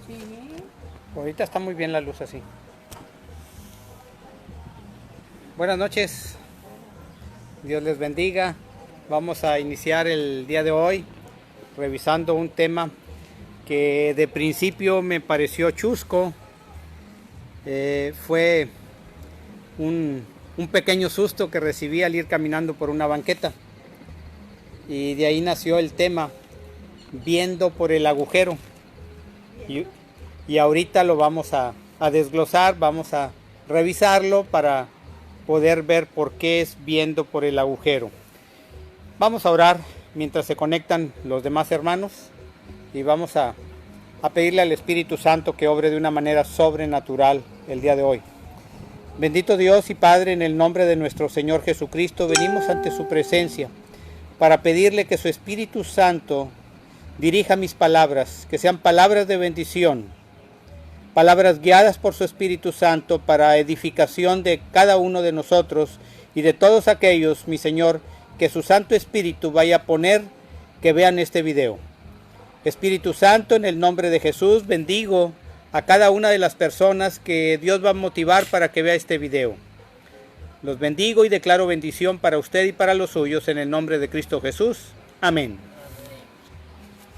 Sí. Ahorita está muy bien la luz así. Buenas noches, Dios les bendiga. Vamos a iniciar el día de hoy revisando un tema que de principio me pareció chusco. Fue un pequeño susto que recibí al ir caminando por una banqueta. Y de ahí nació el tema, viendo por el agujero. Y ahorita lo vamos a desglosar, vamos a revisarlo para poder ver por qué es viendo por el agujero. Vamos a orar mientras se conectan los demás hermanos y vamos a pedirle al Espíritu Santo que obre de una manera sobrenatural el día de hoy. Bendito Dios y Padre, en el nombre de nuestro Señor Jesucristo, venimos ante su presencia para pedirle que su Espíritu Santo dirija mis palabras, que sean palabras de bendición, palabras guiadas por su Espíritu Santo para edificación de cada uno de nosotros y de todos aquellos, mi Señor, que su Santo Espíritu vaya a poner que vean este video. Espíritu Santo, en el nombre de Jesús, bendigo a cada una de las personas que Dios va a motivar para que vea este video. Los bendigo y declaro bendición para usted y para los suyos en el nombre de Cristo Jesús. Amén.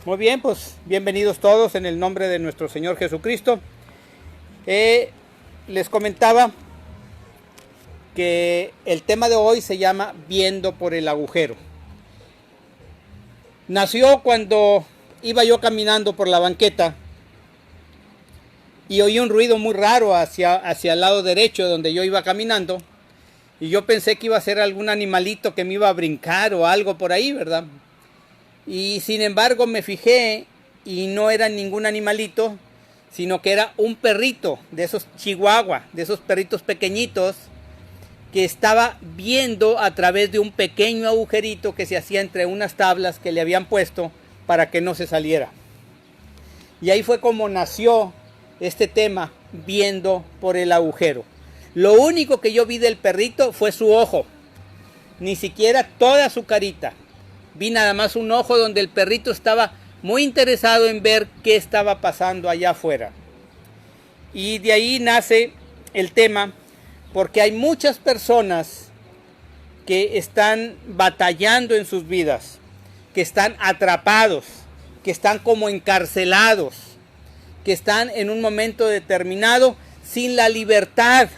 Muy bien, pues bienvenidos todos en el nombre de nuestro Señor Jesucristo. Les comentaba que el tema de hoy se llama Viendo por el agujero. Nació cuando iba yo caminando por la banqueta y oí un ruido muy raro hacia el lado derecho donde yo iba caminando, y yo pensé que iba a ser algún animalito que me iba a brincar o algo por ahí, ¿verdad? Y sin embargo me fijé y no era ningún animalito, sino que era un perrito de esos chihuahua, de esos perritos pequeñitos, que estaba viendo a través de un pequeño agujerito que se hacía entre unas tablas que le habían puesto para que no se saliera. Y ahí fue como nació este tema, viendo por el agujero. Lo único que yo vi del perrito fue su ojo, ni siquiera toda su carita. Vi nada más un ojo donde el perrito estaba muy interesado en ver qué estaba pasando allá afuera. Y de ahí nace el tema, porque hay muchas personas que están batallando en sus vidas, que están atrapados, que están como encarcelados, que están en un momento determinado sin la libertad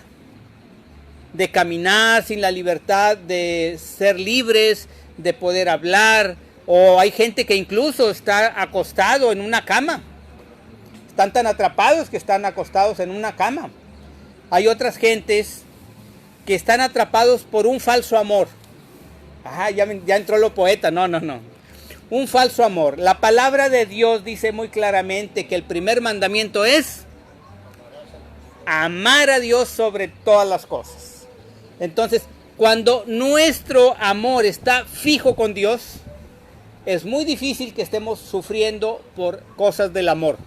de caminar, sin la libertad de ser libres, de poder hablar. O hay gente que incluso está acostado en una cama. Están tan atrapados que están acostados en una cama. Hay otras gentes que están atrapados por un falso amor. Ya entró lo poeta. No. Un falso amor. La palabra de Dios dice muy claramente que el primer mandamiento es amar a Dios sobre todas las cosas. Entonces, cuando nuestro amor está fijo con Dios, es muy difícil que estemos sufriendo por cosas del amor.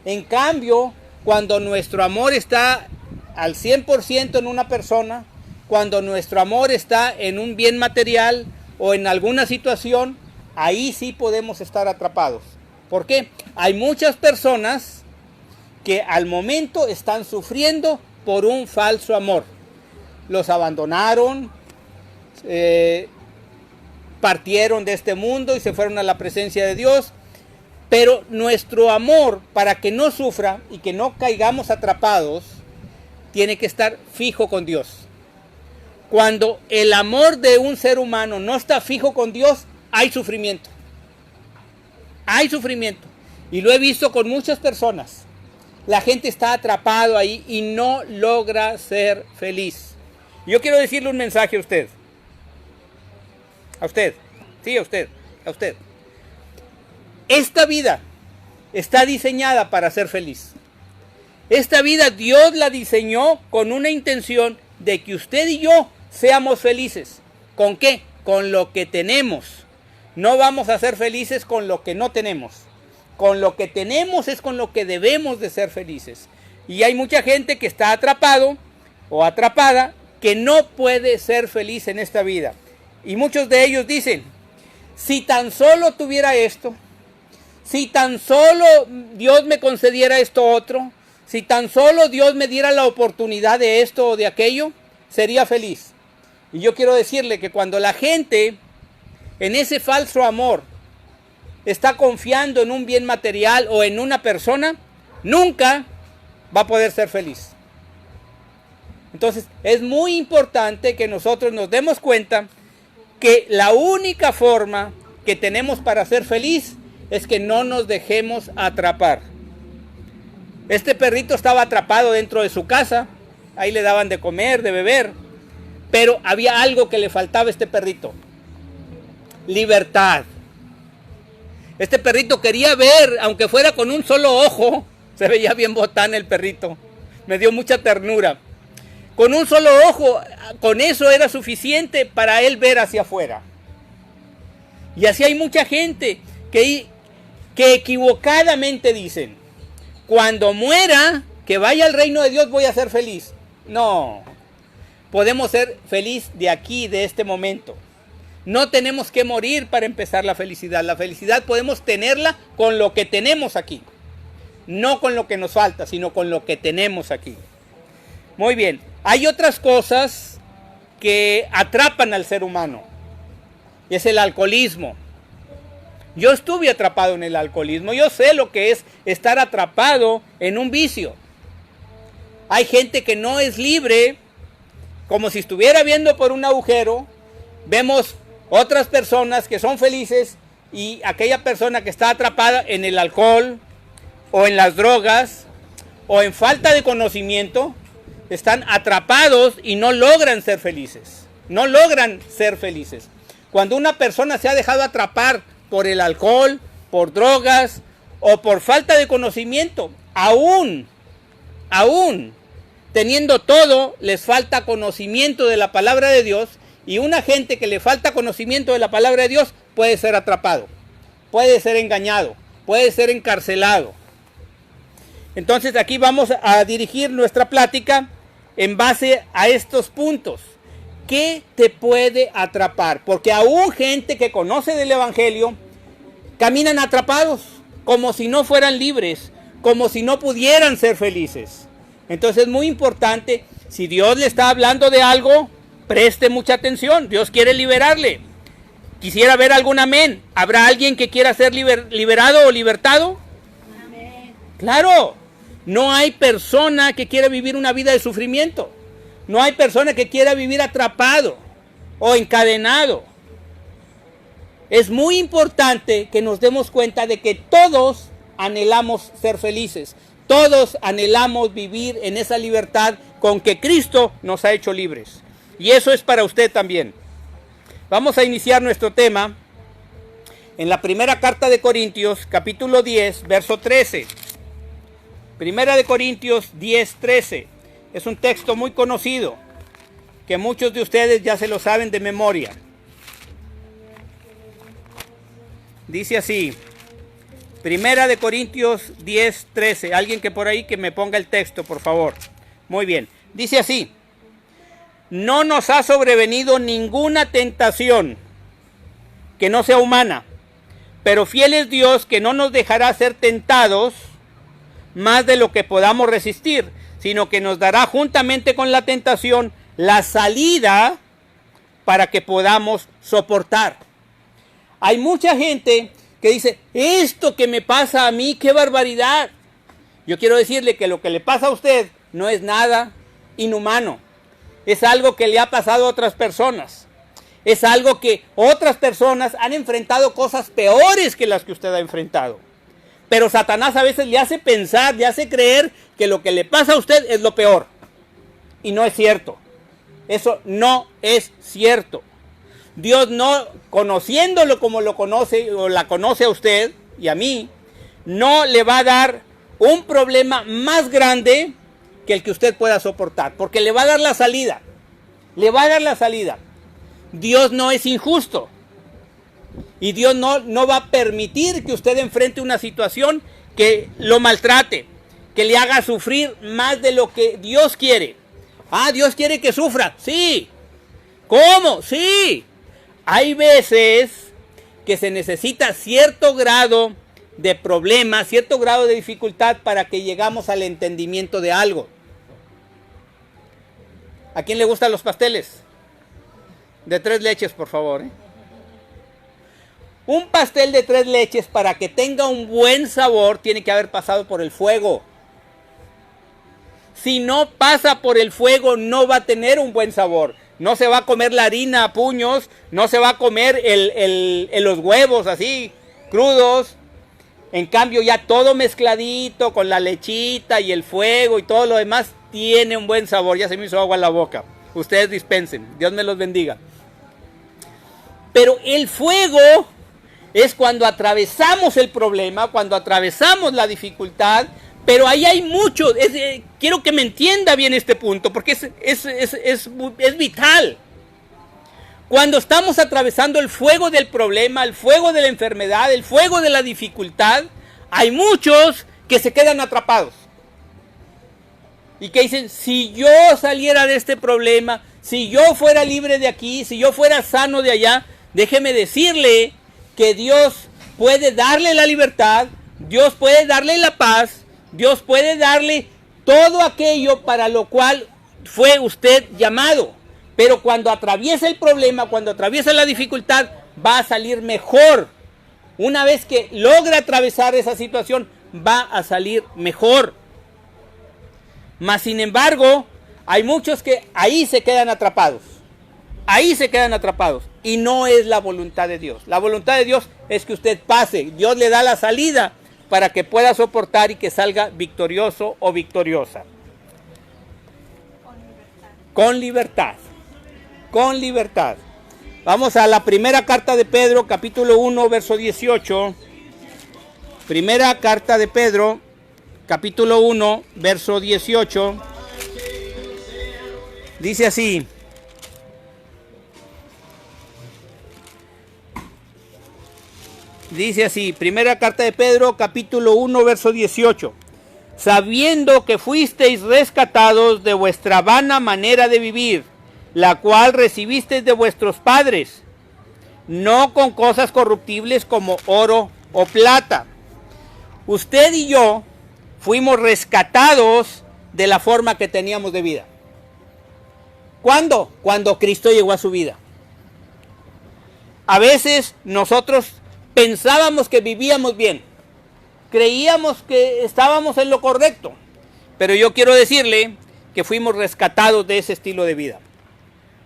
En cambio, cuando nuestro amor está al 100% en una persona, cuando nuestro amor está en un bien material o en alguna situación, ahí sí podemos estar atrapados. ¿Por qué? Hay muchas personas que al momento están sufriendo por un falso amor. Los abandonaron, partieron de este mundo y se fueron a la presencia de Dios. Pero nuestro amor, para que no sufra y que no caigamos atrapados, tiene que estar fijo con Dios. Cuando el amor de un ser humano no está fijo con Dios, hay sufrimiento. Hay sufrimiento. Y lo he visto con muchas personas. La gente está atrapado ahí y no logra ser feliz. Yo quiero decirle un mensaje a usted. A usted. Sí, a usted. A usted. Esta vida está diseñada para ser feliz. Esta vida Dios la diseñó con una intención de que usted y yo seamos felices. ¿Con qué? Con lo que tenemos. No vamos a ser felices con lo que no tenemos. Con lo que tenemos es con lo que debemos de ser felices. Y hay mucha gente que está atrapado o atrapada que no puede ser feliz en esta vida. Y muchos de ellos dicen, si tan solo tuviera esto, si tan solo Dios me concediera esto otro, si tan solo Dios me diera la oportunidad de esto o de aquello, sería feliz. Y yo quiero decirle que cuando la gente en ese falso amor está confiando en un bien material o en una persona, nunca va a poder ser feliz. Entonces es muy importante que nosotros nos demos cuenta que la única forma que tenemos para ser feliz es que no nos dejemos atrapar. Este perrito estaba atrapado dentro de su casa, ahí le daban de comer, de beber, pero había algo que le faltaba a este perrito: libertad. Este perrito quería ver, aunque fuera con un solo ojo, se veía bien botán el perrito, me dio mucha ternura. Con un solo ojo, con eso era suficiente para él ver hacia afuera. Y así hay mucha gente que equivocadamente dicen: cuando muera, que vaya al reino de Dios, voy a ser feliz. No, podemos ser feliz de aquí, de este momento. No tenemos que morir para empezar la felicidad. La felicidad podemos tenerla con lo que tenemos aquí. No con lo que nos falta, sino con lo que tenemos aquí. Muy bien, hay otras cosas que atrapan al ser humano. Y es el alcoholismo. Yo estuve atrapado en el alcoholismo. Yo sé lo que es estar atrapado en un vicio. Hay gente que no es libre, como si estuviera viendo por un agujero. Vemos otras personas que son felices y aquella persona que está atrapada en el alcohol o en las drogas o en falta de conocimiento, están atrapados y no logran ser felices. No logran ser felices. Cuando una persona se ha dejado atrapar por el alcohol, por drogas o por falta de conocimiento, aún teniendo todo, les falta conocimiento de la palabra de Dios, y una gente que le falta conocimiento de la palabra de Dios puede ser atrapado, puede ser engañado, puede ser encarcelado. Entonces aquí vamos a dirigir nuestra plática en base a estos puntos. ¿Qué te puede atrapar? Porque aún gente que conoce del Evangelio caminan atrapados, como si no fueran libres, como si no pudieran ser felices. Entonces es muy importante, si Dios le está hablando de algo, preste mucha atención. Dios quiere liberarle. Quisiera ver algún amén. ¿Habrá alguien que quiera ser liberado o libertado? Amén. Claro, no hay persona que quiera vivir una vida de sufrimiento. No hay persona que quiera vivir atrapado o encadenado. Es muy importante que nos demos cuenta de que todos anhelamos ser felices. Todos anhelamos vivir en esa libertad con que Cristo nos ha hecho libres. Y eso es para usted también. Vamos a iniciar nuestro tema en la primera carta de Corintios, capítulo 10, verso 13. Primera de Corintios 10, 13. Es un texto muy conocido, que muchos de ustedes ya se lo saben de memoria. Dice así, Primera de Corintios 10, 13. Alguien que por ahí que me ponga el texto, por favor. Muy bien. Dice así, no nos ha sobrevenido ninguna tentación que no sea humana, pero fiel es Dios que no nos dejará ser tentados más de lo que podamos resistir, sino que nos dará juntamente con la tentación la salida para que podamos soportar. Hay mucha gente que dice, esto que me pasa a mí, qué barbaridad. Yo quiero decirle que lo que le pasa a usted no es nada inhumano. Es algo que le ha pasado a otras personas. Es algo que otras personas han enfrentado cosas peores que las que usted ha enfrentado. Pero Satanás a veces le hace pensar, le hace creer que lo que le pasa a usted es lo peor. Y no es cierto. Eso no es cierto. Dios no, conociéndolo como lo conoce o la conoce a usted y a mí, no le va a dar un problema más grande que el que usted pueda soportar. Porque le va a dar la salida. Le va a dar la salida. Dios no es injusto. Y Dios no va a permitir que usted enfrente una situación que lo maltrate, que le haga sufrir más de lo que Dios quiere. Ah, Dios quiere que sufra. Sí. ¿Cómo? Sí. Hay veces que se necesita cierto grado de problema, cierto grado de dificultad para que llegamos al entendimiento de algo. ¿A quién le gustan los pasteles? De 3 leches, por favor. Un pastel de 3 leches, para que tenga un buen sabor, tiene que haber pasado por el fuego. Si no pasa por el fuego, no va a tener un buen sabor. No se va a comer la harina a puños, no se va a comer los huevos así, crudos. En cambio, ya todo mezcladito, con la lechita y el fuego y todo lo demás, tiene un buen sabor. Ya se me hizo agua en la boca. Ustedes dispensen, Dios me los bendiga. Pero el fuego es cuando atravesamos el problema, cuando atravesamos la dificultad. Pero ahí hay mucho. Quiero que me entienda bien este punto, porque es vital. Cuando estamos atravesando el fuego del problema, el fuego de la enfermedad, el fuego de la dificultad, hay muchos que se quedan atrapados. Y que dicen, si yo saliera de este problema, si yo fuera libre de aquí, si yo fuera sano de allá, déjeme decirle que Dios puede darle la libertad, Dios puede darle la paz, Dios puede darle todo aquello para lo cual fue usted llamado. Pero cuando atraviesa el problema, cuando atraviesa la dificultad, va a salir mejor. Una vez que logra atravesar esa situación, va a salir mejor. Mas sin embargo, hay muchos que ahí se quedan atrapados. Ahí se quedan atrapados. Y no es la voluntad de Dios. La voluntad de Dios es que usted pase. Dios le da la salida para que pueda soportar y que salga victorioso o victoriosa. Con libertad. Con libertad. Vamos a la primera carta de Pedro, capítulo 1, verso 18. Primera carta de Pedro, capítulo 1, verso 18. Dice así. Dice así, primera carta de Pedro, capítulo 1, verso 18. Sabiendo que fuisteis rescatados de vuestra vana manera de vivir, la cual recibisteis de vuestros padres, no con cosas corruptibles como oro o plata. Usted y yo fuimos rescatados de la forma que teníamos de vida. ¿Cuándo? Cuando Cristo llegó a su vida. A veces nosotros pensábamos que vivíamos bien, creíamos que estábamos en lo correcto, pero yo quiero decirle que fuimos rescatados de ese estilo de vida.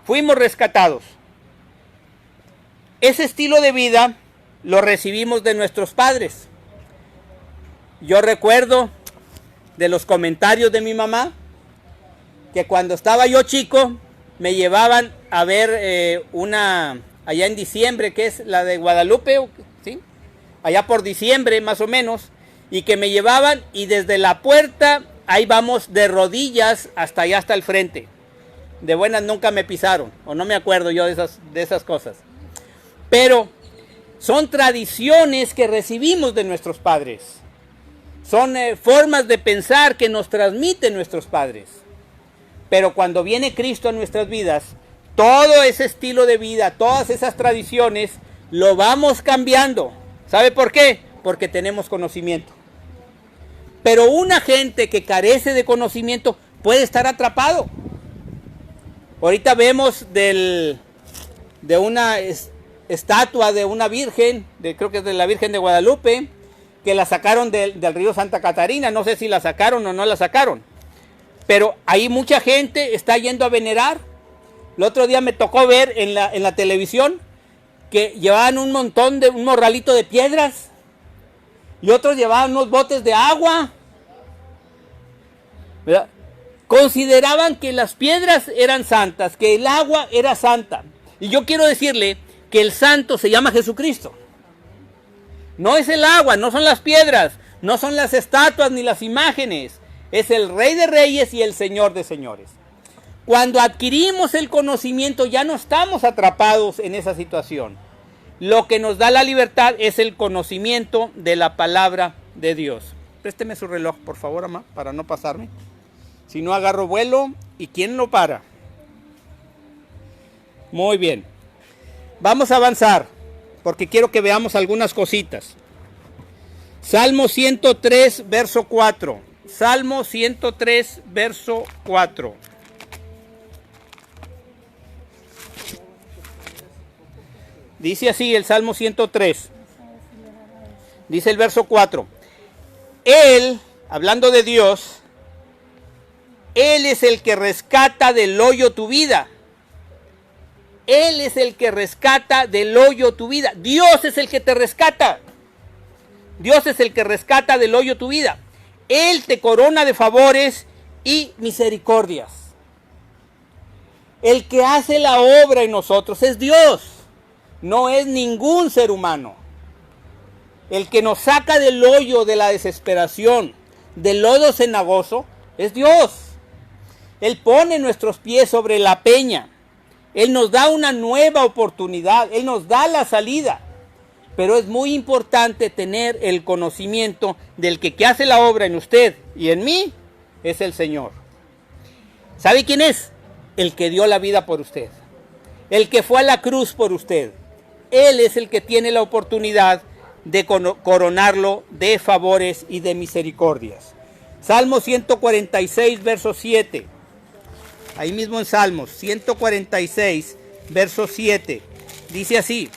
Fuimos rescatados. Ese estilo de vida lo recibimos de nuestros padres. Yo recuerdo de los comentarios de mi mamá, que cuando estaba yo chico, me llevaban a ver allá en diciembre, que es la de Guadalupe, ¿sí? Allá por diciembre más o menos, y que me llevaban y desde la puerta, ahí vamos de rodillas hasta allá, hasta el frente. De buenas nunca me pisaron, o no me acuerdo yo de esas cosas. Pero son tradiciones que recibimos de nuestros padres. Son formas de pensar que nos transmiten nuestros padres. Pero cuando viene Cristo a nuestras vidas, todo ese estilo de vida, todas esas tradiciones, lo vamos cambiando. ¿Sabe por qué? Porque tenemos conocimiento. Pero una gente que carece de conocimiento puede estar atrapado. Ahorita vemos de una estatua de una virgen, creo que es de la Virgen de Guadalupe, que la sacaron del río Santa Catarina. No sé si la sacaron o no la sacaron. Pero ahí mucha gente está yendo a venerar. El otro día me tocó ver en la televisión que llevaban un morralito de piedras. Y otros llevaban unos botes de agua. ¿Verdad? Consideraban que las piedras eran santas, que el agua era santa. Y yo quiero decirle que el santo se llama Jesucristo. No es el agua, no son las piedras, no son las estatuas ni las imágenes. Es el Rey de Reyes y el Señor de Señores. Cuando adquirimos el conocimiento ya no estamos atrapados en esa situación. Lo que nos da la libertad es el conocimiento de la palabra de Dios. Présteme su reloj, por favor, mamá, para no pasarme. Si no agarro vuelo, ¿y quién lo para? Muy bien. Vamos a avanzar, porque quiero que veamos algunas cositas. Salmo 103, verso 4. Salmo 103, verso 4. Dice así el Salmo 103. Dice el verso 4. Él, hablando de Dios, Él es el que rescata del hoyo tu vida. Él es el que rescata del hoyo tu vida. Dios es el que te rescata. Dios es el que rescata del hoyo tu vida. Él te corona de favores y misericordias. El que hace la obra en nosotros es Dios. No es ningún ser humano. El que nos saca del hoyo de la desesperación, del lodo cenagoso, es Dios. Él pone nuestros pies sobre la peña. Él nos da una nueva oportunidad. Él nos da la salida. Pero es muy importante tener el conocimiento del que hace la obra en usted y en mí es el Señor. ¿Sabe quién es? El que dio la vida por usted. El que fue a la cruz por usted. Él es el que tiene la oportunidad de coronarlo de favores y de misericordias. Salmo 146, verso 7. Ahí mismo en Salmos 146, verso 7. Dice así.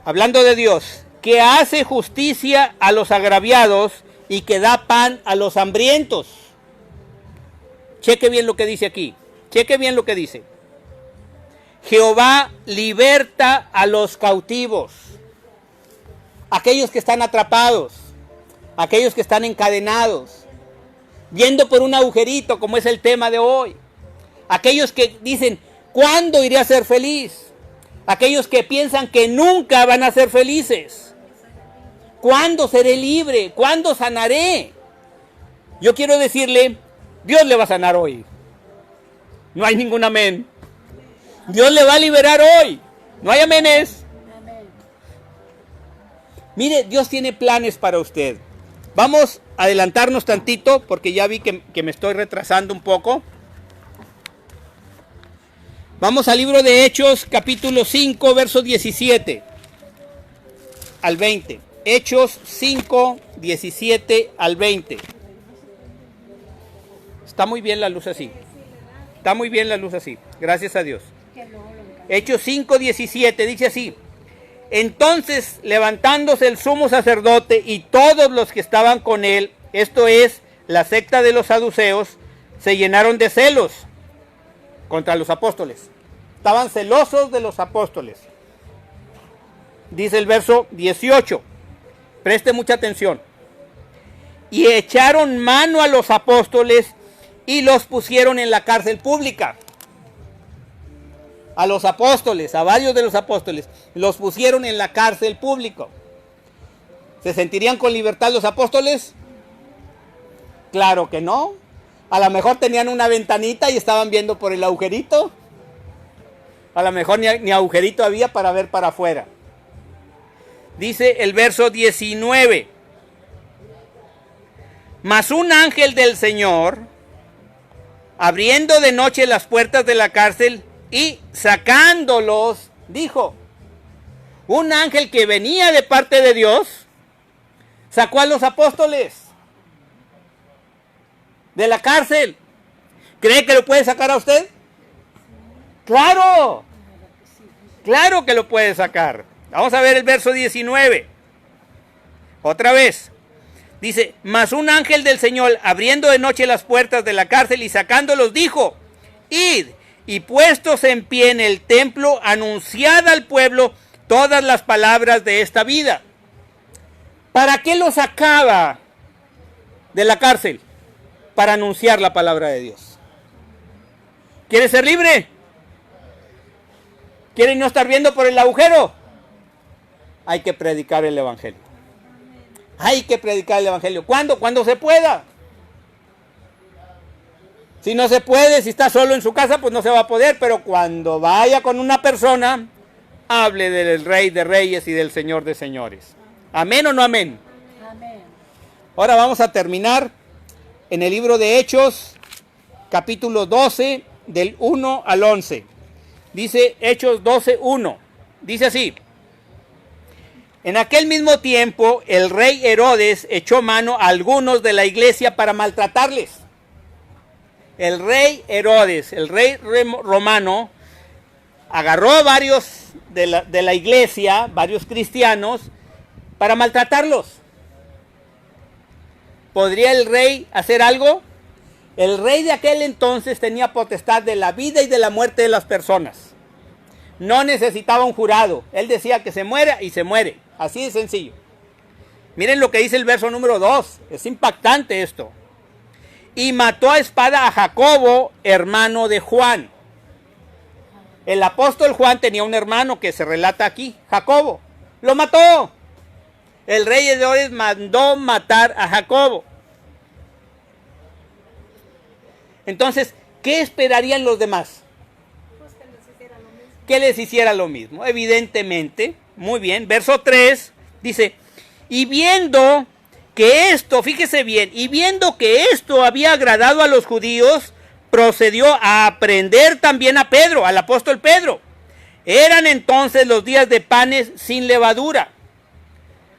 Hablando de Dios, que hace justicia a los agraviados y que da pan a los hambrientos. Cheque bien lo que dice aquí. Cheque bien lo que dice. Jehová liberta a los cautivos. Aquellos que están atrapados. Aquellos que están encadenados. Viendo por un agujerito, como es el tema de hoy. Aquellos que dicen, ¿cuándo iré a ser feliz? Aquellos que piensan que nunca van a ser felices. ¿Cuándo seré libre? ¿Cuándo sanaré? Yo quiero decirle, Dios le va a sanar hoy. No hay ningún amén. Dios le va a liberar hoy. No hay aménes. Mire, Dios tiene planes para usted. Vamos a adelantarnos tantito porque ya vi que me estoy retrasando un poco. Vamos al libro de Hechos, capítulo 5, versos 17 al 20. Hechos 5, 17 al 20. Está muy bien la luz así. Está muy bien la luz así. Gracias a Dios. Hechos 5, 17 dice así. Entonces, levantándose el sumo sacerdote y todos los que estaban con él, esto es, la secta de los saduceos, se llenaron de celos contra los apóstoles. Estaban celosos de los apóstoles. Dice el verso 18. Preste mucha atención. Y echaron mano a los apóstoles y los pusieron en la cárcel pública. A los apóstoles, a varios de los apóstoles, los pusieron en la cárcel pública. ¿Se sentirían con libertad los apóstoles? Claro que no. A lo mejor tenían una ventanita y estaban viendo por el agujerito. A lo mejor ni agujerito había para ver para afuera. Dice el verso 19. Mas un ángel del Señor, abriendo de noche las puertas de la cárcel y sacándolos, dijo. Un ángel que venía de parte de Dios, sacó a los apóstoles de la cárcel. ¿Cree que lo puede sacar a usted? ¡Claro! ¡Claro que lo puede sacar! Vamos a ver el verso 19. Otra vez. Dice, mas un ángel del Señor, abriendo de noche las puertas de la cárcel y sacándolos, dijo, id, y puestos en pie en el templo, anunciad al pueblo todas las palabras de esta vida. ¿Para qué los sacaba de la cárcel? Para anunciar la palabra de Dios. ¿Quiere ser libre? ¿Quiere no estar viendo por el agujero? Hay que predicar el evangelio. Hay que predicar el evangelio. ¿Cuándo? Cuando se pueda. Si no se puede, si está solo en su casa, pues no se va a poder. Pero cuando vaya con una persona, hable del Rey de Reyes y del Señor de Señores. ¿Amén o no amén? Amén. Ahora vamos a terminar en el libro de Hechos, capítulo 12, del 1 al 11. Dice Hechos 12, 1. Dice así. En aquel mismo tiempo, el rey Herodes echó mano a algunos de la iglesia para maltratarles. El rey Herodes, el rey romano, agarró a varios de la iglesia, varios cristianos, para maltratarlos. ¿Podría el rey hacer algo? El rey de aquel entonces tenía potestad de la vida y de la muerte de las personas. No necesitaba un jurado. Él decía que se muera y se muere. Así de sencillo. Miren lo que dice el verso número 2. Es impactante esto. Y mató a espada a Jacobo, hermano de Juan. El apóstol Juan tenía un hermano que se relata aquí, Jacobo. Lo mató. El rey Herodes mandó matar a Jacobo. Entonces, ¿qué esperarían los demás? Pues que les hiciera lo mismo. Que les hiciera lo mismo, evidentemente. Muy bien, verso 3 dice, y viendo que esto, fíjese bien, y viendo que esto había agradado a los judíos, procedió a aprender también a Pedro, al apóstol Pedro. Eran entonces los días de panes sin levadura.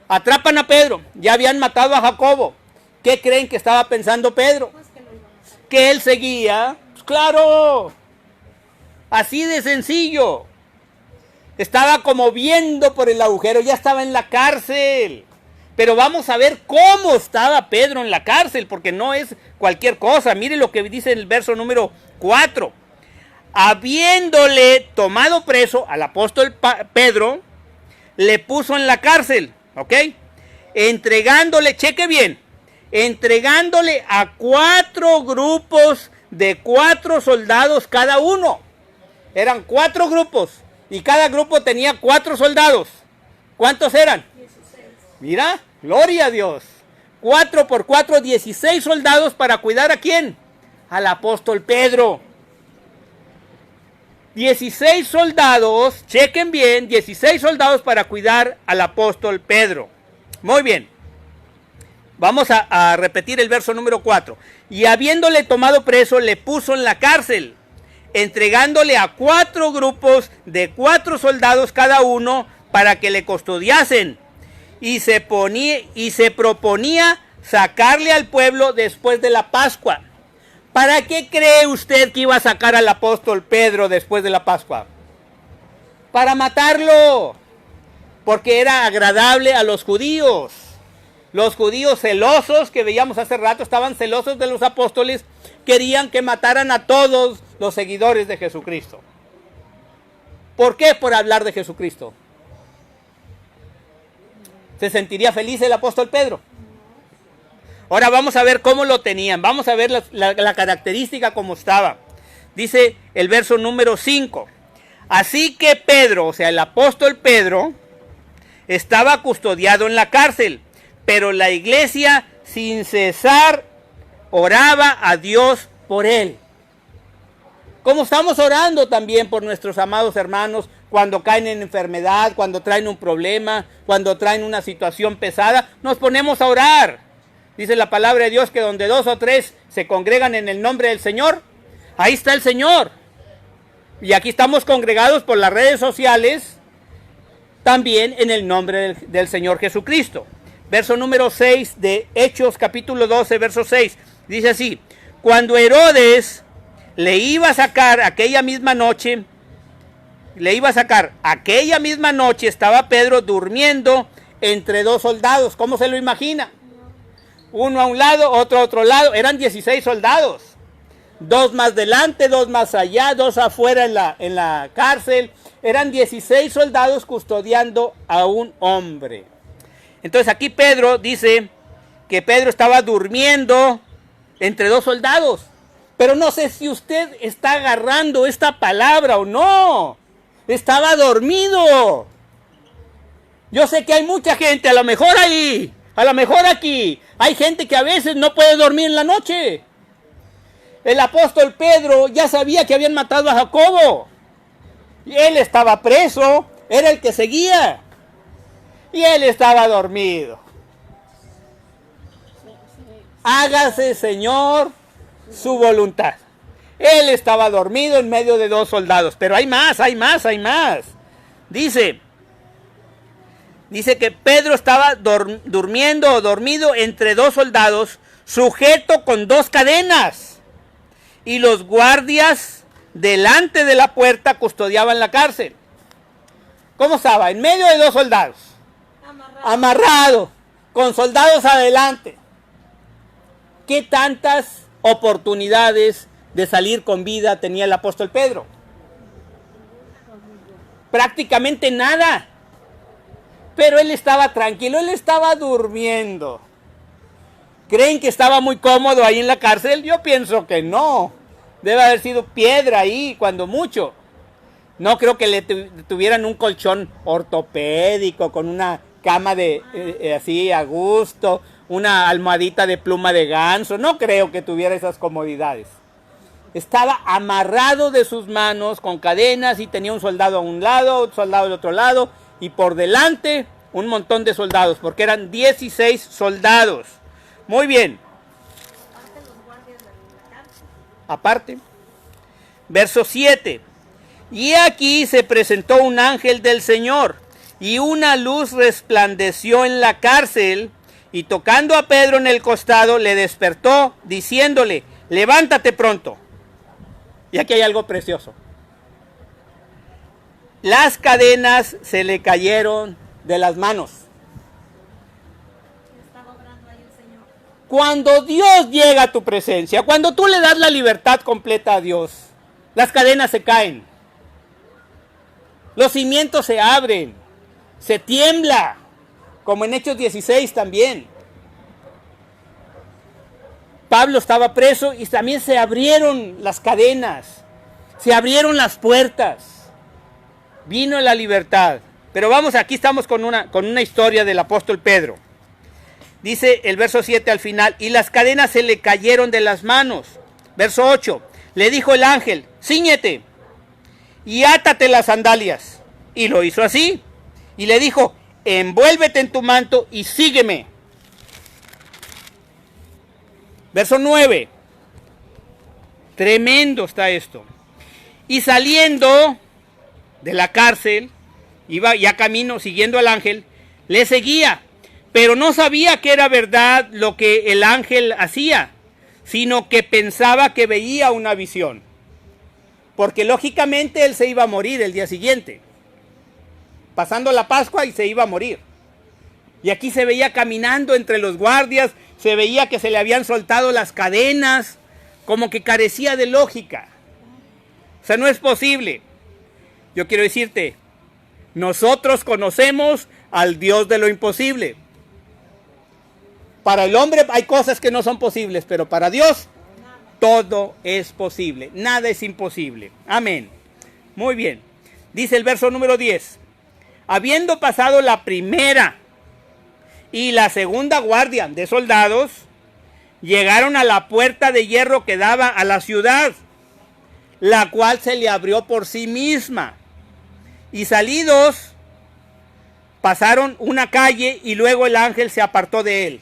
Atrapan a Pedro, ya habían matado a Jacobo. ¿Qué creen que estaba pensando Pedro? Pues que lo iban a hacer. Que él seguía, pues claro, así de sencillo. Estaba como viendo por el agujero, ya estaba en la cárcel. Pero vamos a ver cómo estaba Pedro en la cárcel, porque no es cualquier cosa. Mire lo que dice en el verso número 4. Habiéndole tomado preso al apóstol Pedro, le puso en la cárcel, ¿ok? Entregándole, cheque bien, entregándole a 4 grupos de 4 soldados cada uno. Eran 4 grupos y cada grupo tenía 4 soldados. ¿Cuántos eran? 16. Mira, gloria a Dios. 4 por 4, 16 soldados para cuidar ¿a quién? Al apóstol Pedro. 16 soldados, chequen bien, 16 soldados para cuidar al apóstol Pedro. Muy bien. Vamos a repetir el verso número 4. Y habiéndole tomado preso, le puso en la cárcel, entregándole a 4 grupos de 4 soldados cada uno para que le custodiasen. Y se proponía sacarle al pueblo después de la Pascua. ¿Para qué cree usted que iba a sacar al apóstol Pedro después de la Pascua? Para matarlo. Porque era agradable a los judíos. Los judíos celosos que veíamos hace rato, estaban celosos de los apóstoles, querían que mataran a todos los seguidores de Jesucristo. ¿Por qué? Por hablar de Jesucristo. ¿Se sentiría feliz el apóstol Pedro? Ahora vamos a ver cómo lo tenían. Vamos a ver la característica como estaba. Dice el verso número 5. Así que Pedro, o sea, el apóstol Pedro, estaba custodiado en la cárcel, pero la iglesia sin cesar oraba a Dios por él. Como estamos orando también por nuestros amados hermanos cuando caen en enfermedad, cuando traen un problema, cuando traen una situación pesada, nos ponemos a orar. Dice la palabra de Dios que donde 2 o 3 se congregan en el nombre del Señor, ahí está el Señor. Y aquí estamos congregados por las redes sociales, también en el nombre del Señor Jesucristo. Verso número 6 de Hechos capítulo 12, verso 6. Dice así, cuando Herodes le iba a sacar aquella misma noche, estaba Pedro durmiendo entre 2 soldados. ¿Cómo se lo imagina? Uno a un lado, otro a otro lado. Eran 16 soldados. 2 más delante, 2 más allá, 2 afuera en la cárcel. Eran 16 soldados custodiando a un hombre. Entonces aquí Pedro dice que Pedro estaba durmiendo entre 2 soldados. Pero no sé si usted está agarrando esta palabra o no. Estaba dormido. Yo sé que hay mucha gente, a lo mejor ahí, a lo mejor aquí. Hay gente que a veces no puede dormir en la noche. El apóstol Pedro ya sabía que habían matado a Jacobo. Y él estaba preso, era el que seguía. Y él estaba dormido. Hágase, Señor, su voluntad. Él estaba dormido en medio de 2 soldados. Pero hay más. Dice, dice que Pedro estaba durmiendo o dormido entre dos soldados, sujeto con dos cadenas. Y los guardias delante de la puerta custodiaban la cárcel. ¿Cómo estaba? En medio de dos soldados. Amarrado, con soldados adelante. ¿Qué tantas oportunidades de salir con vida tenía el apóstol Pedro? Prácticamente nada. Pero él estaba tranquilo, él estaba durmiendo. ¿Creen que estaba muy cómodo ahí en la cárcel? Yo pienso que no. Debe haber sido piedra ahí, cuando mucho. No creo que le tuvieran un colchón ortopédico con una cama de así a gusto, una almohadita de pluma de ganso. No creo que tuviera esas comodidades. Estaba amarrado de sus manos con cadenas y tenía un soldado a un lado, otro soldado al otro lado y por delante un montón de soldados, porque eran 16 soldados. Muy bien. Aparte. Verso 7. Y aquí se presentó un ángel del Señor, y una luz resplandeció en la cárcel, y tocando a Pedro en el costado, le despertó, diciéndole, levántate pronto. Y aquí hay algo precioso. Las cadenas se le cayeron de las manos. Cuando Dios llega a tu presencia, cuando tú le das la libertad completa a Dios, las cadenas se caen. Los cimientos se abren. Se tiembla. Como en Hechos 16 también. Pablo estaba preso y también se abrieron las cadenas. Se abrieron las puertas. Vino la libertad. Pero vamos, aquí estamos con una historia del apóstol Pedro. Dice el verso 7 al final, y las cadenas se le cayeron de las manos. Verso 8, le dijo el ángel, cíñete y átate las sandalias. Y lo hizo así. Y le dijo, envuélvete en tu manto y sígueme. Verso 9, tremendo está esto. Y saliendo de la cárcel, iba ya camino siguiendo al ángel, le seguía. Pero no sabía que era verdad lo que el ángel hacía, sino que pensaba que veía una visión. Porque lógicamente él se iba a morir el día siguiente. Pasando la Pascua y se iba a morir. Y aquí se veía caminando entre los guardias, se veía que se le habían soltado las cadenas, como que carecía de lógica. O sea, no es posible. Yo quiero decirte, nosotros conocemos al Dios de lo imposible. Para el hombre hay cosas que no son posibles, pero para Dios todo es posible. Nada es imposible. Amén. Muy bien. Dice el verso número 10. Habiendo pasado la primera y la segunda guardia de soldados, llegaron a la puerta de hierro que daba a la ciudad, la cual se le abrió por sí misma. Y salidos, pasaron una calle y luego el ángel se apartó de él.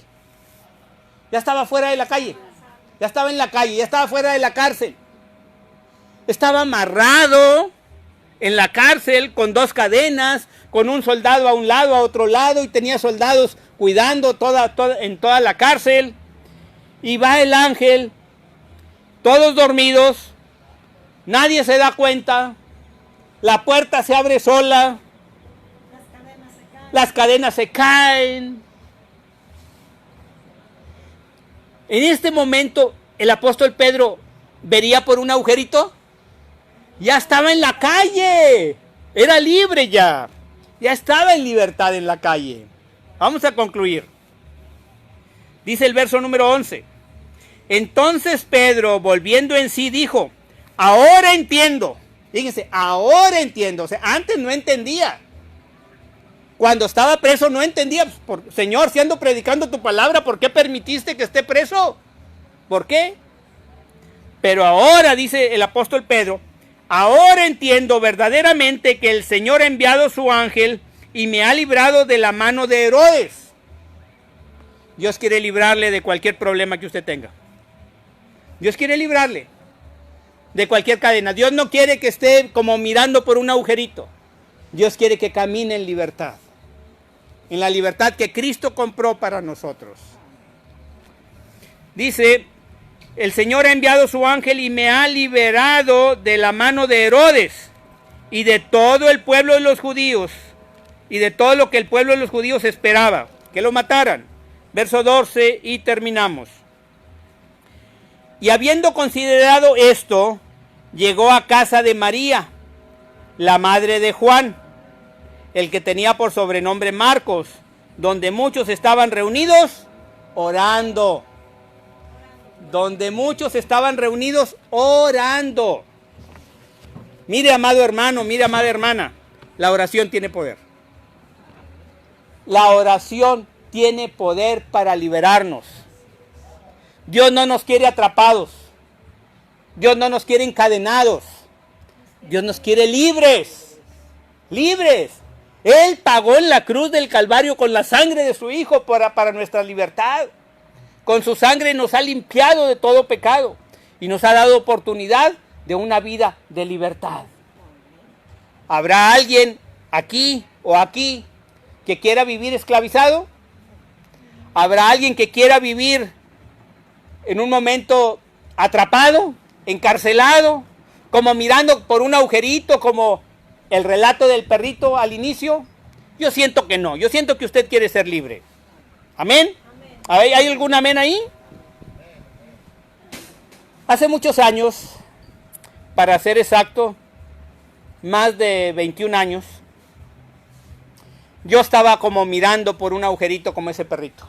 Ya estaba fuera de la calle. Ya estaba en la calle. Ya estaba fuera de la cárcel. Estaba amarrado en la cárcel con dos cadenas, con un soldado a un lado, a otro lado, y tenía soldados cuidando en toda la cárcel. Y va el ángel, todos dormidos, nadie se da cuenta, la puerta se abre sola, las cadenas se caen. En este momento, el apóstol Pedro vería por un agujerito. Ya estaba en la calle. Era libre ya. Ya estaba en libertad en la calle. Vamos a concluir. Dice el verso número 11. Entonces Pedro, volviendo en sí, dijo, ahora entiendo. Fíjense, ahora entiendo. O sea, antes no entendía. Cuando estaba preso no entendía, Señor, si ando predicando tu palabra, ¿por qué permitiste que esté preso? ¿Por qué? Pero ahora, dice el apóstol Pedro, ahora entiendo verdaderamente que el Señor ha enviado su ángel y me ha librado de la mano de Herodes. Dios quiere librarle de cualquier problema que usted tenga. Dios quiere librarle de cualquier cadena. Dios no quiere que esté como mirando por un agujerito. Dios quiere que camine en libertad. en la libertad que Cristo compró para nosotros. Dice, el Señor ha enviado su ángel y me ha liberado de la mano de Herodes y de todo el pueblo de los judíos y de todo lo que el pueblo de los judíos esperaba, que lo mataran. Verso 12 y terminamos. Y habiendo considerado esto, llegó a casa de María, la madre de Juan, el que tenía por sobrenombre Marcos, donde muchos estaban reunidos orando. Donde muchos estaban reunidos orando. Mire, amado hermano, mire, amada hermana, la oración tiene poder. La oración tiene poder para liberarnos. Dios no nos quiere atrapados. Dios no nos quiere encadenados. Dios nos quiere libres. Libres. Él pagó en la cruz del Calvario con la sangre de su Hijo para nuestra libertad. Con su sangre nos ha limpiado de todo pecado y nos ha dado oportunidad de una vida de libertad. ¿Habrá alguien aquí o aquí que quiera vivir esclavizado? ¿Habrá alguien que quiera vivir en un momento atrapado, encarcelado, como mirando por un agujerito, como el relato del perrito al inicio? Yo siento que no, yo siento que usted quiere ser libre. ¿Amén? ¿Hay algún amén ahí? Hace muchos años, para ser exacto, más de 21 años, yo estaba como mirando por un agujerito como ese perrito.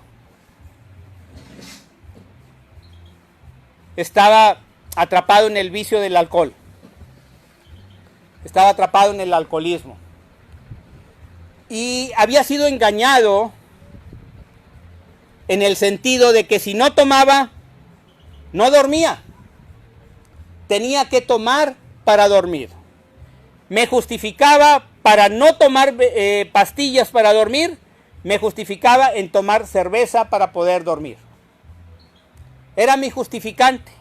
Estaba atrapado en el vicio del alcohol. Estaba atrapado en el alcoholismo. Y había sido engañado en el sentido de que si no tomaba, no dormía. Tenía que tomar para dormir. Me justificaba para no tomar pastillas para dormir. Me justificaba en tomar cerveza para poder dormir. Era mi justificante,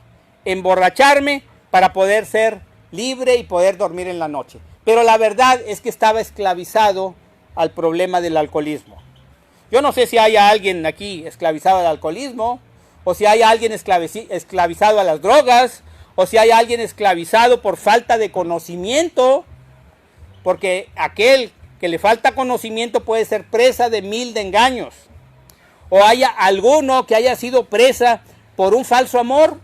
emborracharme para poder ser libre y poder dormir en la noche. Pero la verdad es que estaba esclavizado al problema del alcoholismo. Yo no sé si hay alguien aquí esclavizado al alcoholismo, o si hay alguien esclavizado a las drogas, o si hay alguien esclavizado por falta de conocimiento, porque aquel que le falta conocimiento puede ser presa de 1000 de engaños. O haya alguno que haya sido presa por un falso amor.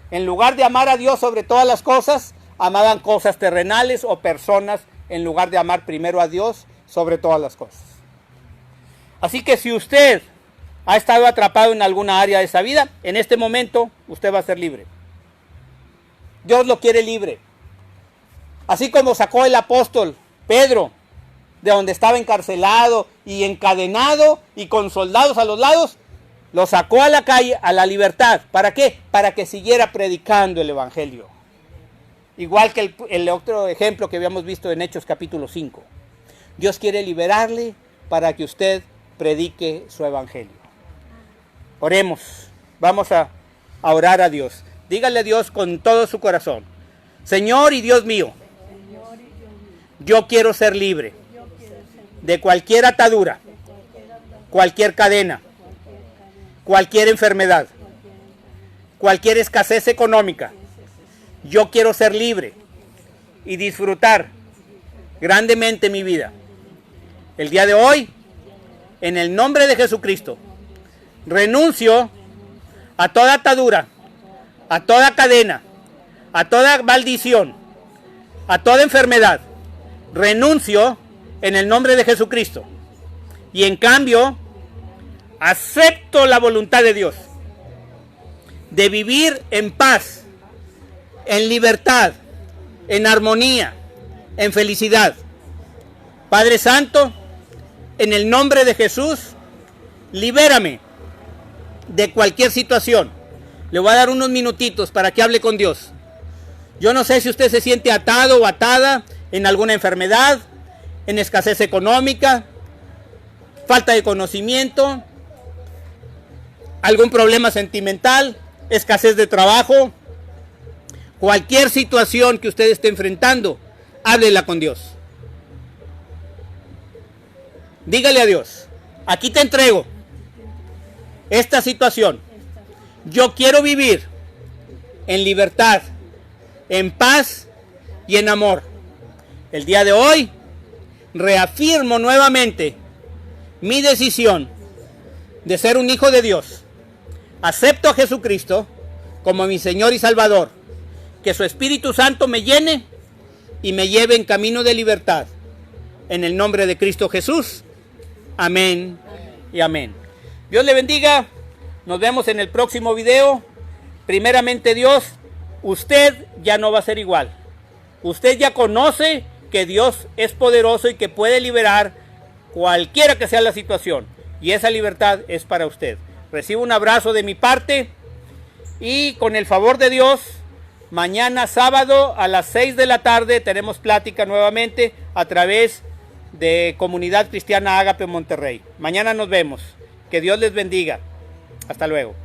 En lugar de amar a Dios sobre todas las cosas, amaban cosas terrenales o personas en lugar de amar primero a Dios sobre todas las cosas. Así que si usted ha estado atrapado en alguna área de esa vida, en este momento usted va a ser libre. Dios lo quiere libre. Así como sacó el apóstol Pedro de donde estaba encarcelado y encadenado y con soldados a los lados, lo sacó a la calle, a la libertad. ¿Para qué? Para que siguiera predicando el evangelio. Igual que el otro ejemplo que habíamos visto en Hechos capítulo 5. Dios quiere liberarle para que usted predique su evangelio. Oremos. Vamos a orar a Dios. Dígale a Dios con todo su corazón: Señor y Dios mío, yo quiero ser libre de cualquier atadura, cualquier cadena, cualquier enfermedad, cualquier escasez económica. Yo quiero ser libre y disfrutar grandemente mi vida. El día de hoy, en el nombre de Jesucristo, renuncio a toda atadura, a toda cadena, a toda maldición, a toda enfermedad. Renuncio en el nombre de Jesucristo. Y en cambio, acepto la voluntad de Dios de vivir en paz, en libertad, en armonía, en felicidad. Padre Santo, en el nombre de Jesús, libérame de cualquier situación. Le voy a dar unos minutitos para que hable con Dios. Yo no sé si usted se siente atado o atada en alguna enfermedad, en escasez económica, falta de conocimiento, algún problema sentimental, escasez de trabajo. Cualquier situación que usted esté enfrentando, háblela con Dios. Dígale a Dios: Aquí te entrego esta situación. Yo quiero vivir en libertad, en paz y en amor. El día de hoy reafirmo nuevamente mi decisión de ser un hijo de Dios. Acepto a Jesucristo como mi Señor y Salvador. Que su Espíritu Santo me llene y me lleve en camino de libertad. En el nombre de Cristo Jesús. Amén y amén. Dios le bendiga. Nos vemos en el próximo video. Primeramente Dios, usted ya no va a ser igual. Usted ya conoce que Dios es poderoso y que puede liberar cualquiera que sea la situación. Y esa libertad es para usted. Reciba un abrazo de mi parte. Y con el favor de Dios, mañana sábado a las 6 de la tarde tenemos plática nuevamente a través de Comunidad Cristiana Ágape Monterrey. Mañana nos vemos. Que Dios les bendiga. Hasta luego.